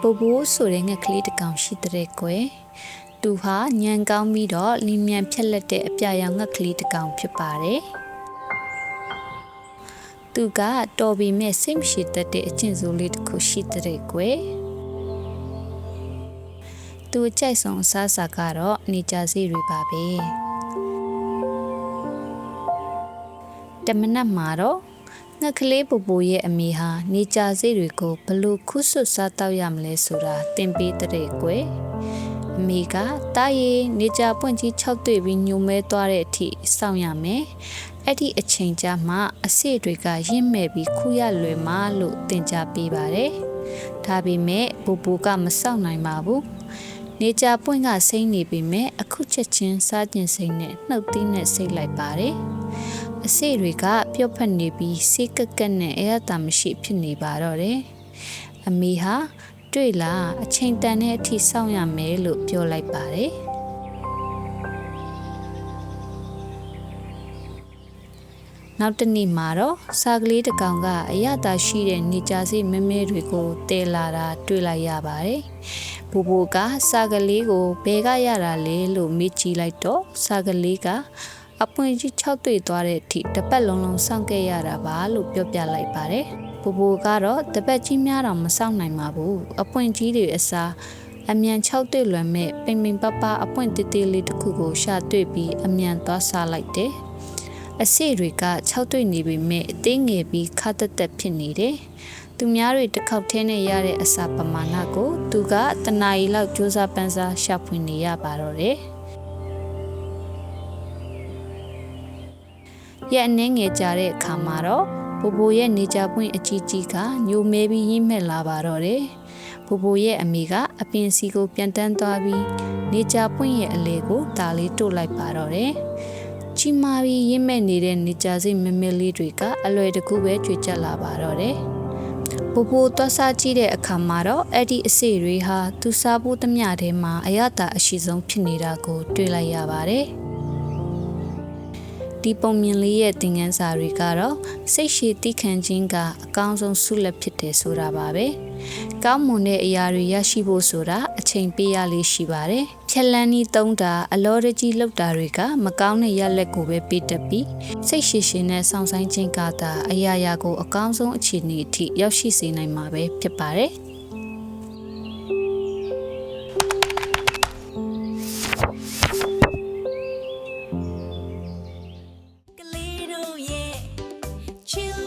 ပူပူဆိုတဲ့ငှက်ကလေးတစ်ကောင်ရှိတဲ့ကွယ်သူဟာညံကောင်းပြီးတော့လင်းမြန်ဖြက်လက်တဲ့အပြာရောင်ငှက်ကလေးတစ်ကောင်ဖြစ်ပါတယ်သူကတော်ပြီမဲ့စိတ်မရှိတတ်တဲ့အကျင့်ဆိုးလေးတစ်ခုရှိတဲ့ကွယ်သူကြိုက်ဆုံးအစားအစာကတော့နေကြစီတွေပါပဲတမနက်မှာတော့ငှက်ကလေးပူပူရဲ့အမေဟာနေကြစီတွေကိုဘလို့ခုဆွတ်စားတော့ရမလဲဆိုတာသင်ပေးတဲ့ကွယ်အမေကတားရီနေကြပွင့်ကြီး6တွေ့ပြီးညိုမဲသွားတဲ့အထိစောင့်ရမယ်အဲ့ဒီအချိန်ကြာမှအစေတွေကရင့်မဲ့ပြီးခူရလွယ်မှလို့သင်ကြားပေးပါတယ်ဒါပေမဲ့ပူပူကမစောင့်နိုင်ပါဘူးနေကြပွင့်ကစိမ့်နေပြီမဲ့အခုချက်ချင်းစားကျင်စိမ့်နဲ့နှုတ်သီးနဲ့စိတ်လိုက်ပါတယ်အစေတွေကပြုတ်ဖက်နေပြီးစိတ်ကက်ကက်နဲ့အရသာမရှိဖြစ်နေပါတော့တယ်အမေဟာတွေ့လားအချိန်တန်တဲ့အထိစောင့်ရမယ်လို့ပြောလိုက်ပါတယ်နောက်တနေ့မှာတော့စားကလေးတစ်ကောင်ကအရသာရှိတဲ့နေကြစီမဲမဲတွေကိုတဲလာတာတွေ့လိုက်ရပါတယ်။ဘူဘူကစားကလေးကိုဘယ်ကရတာလဲလို့မေးကြည့်လိုက်တော့စားကလေးကအပွင့်ကြီး6တွေ့သွားတဲ့အထိတစ်ပတ်လုံးလုံးစောင့်ခဲ့ရတာပါလို့ပြောပြလိုက်ပါတယ်။ဘူဘူကတော့တစ်ပတ်ကြီးများတော့မစောင့်နိုင်ပါဘူး။အပွင့်ကြီးတွေအစားအမြန်6တွေ့လွယ်မဲ့ပိန်ပိန်ပပအပွင့်တေးသေးလေးတစ်ခုကိုရှာတွေ့ပြီးအမြန်သွားစားလိုက်တယ်။အစေတွေက6တွေ့နေပြီမဲ့အသေးငယ်ပြီးခါတက်တက်ဖြစ်နေတယ်။သူများတွေတစ်ခေါက်ထဲနဲ့ရတဲ့အစာပမာဏကိုသူကတနာရီလောက်ကြိုးစားပန်းစားရှာဖွေနေရပါတော့တယ်။ရဲ့အနေငယ်ကြတဲ့အခါမှာတော့ဘူဘူရဲ့နေကြပွင့်အကြီးကြီးကညိုမဲပြီးရင်းမဲ့လာပါတော့တယ်။ဘူဘူရဲ့အမေကအပင်စီကိုပြန်တန်းသွားပြီးနေကြပွင့်ရဲ့အလေကိုဒါလေးတို့လိုက်ပါတော့တယ်။ချီမာပြီးရင်းမဲ့နေတဲ့နေကြစိမဲမဲလေးတွေကအလွယ်တကူပဲကြွေကြလာပါတော့တယ်။ဘူဘူသွားစားကြည့်တဲ့အခါမှာတော့အဲ့ဒီအစေတွေဟာသူစားဖို့သမျှထဲမှာအရသာအရှိဆုံးဖြစ်နေတာကိုတွေ့လိုက်ရပါတယ်။ဒီပုံမြင်လေးရဲ့သင်ခန်းစာတွေကတော့စိတ်ရှည်တိခံခြင်းကအကောင်းဆုံးဆုလက်ဖြစ်တယ်ဆိုတာပါပဲ။ကောင်းမွန်တဲ့အရာတွေရရှိဖို့ဆိုတာအချိန်ပေးရလေးရှိပါတယ်။ဖြက်လန်းဤသုံးတာအလောတကြီးလှုပ်တာတွေကမကောင်းတဲ့ရလက်ကိုပဲပေးတတ်ပြီးစိတ်ရှည်ရှည်နဲ့ဆောင်ဆိုင်ခြင်းကသာအရာရာကိုအကောင်းဆုံးအခြေအနေအထိရောက်ရှိစေနိုင်မှာပဲဖြစ်ပါတယ်။ Chill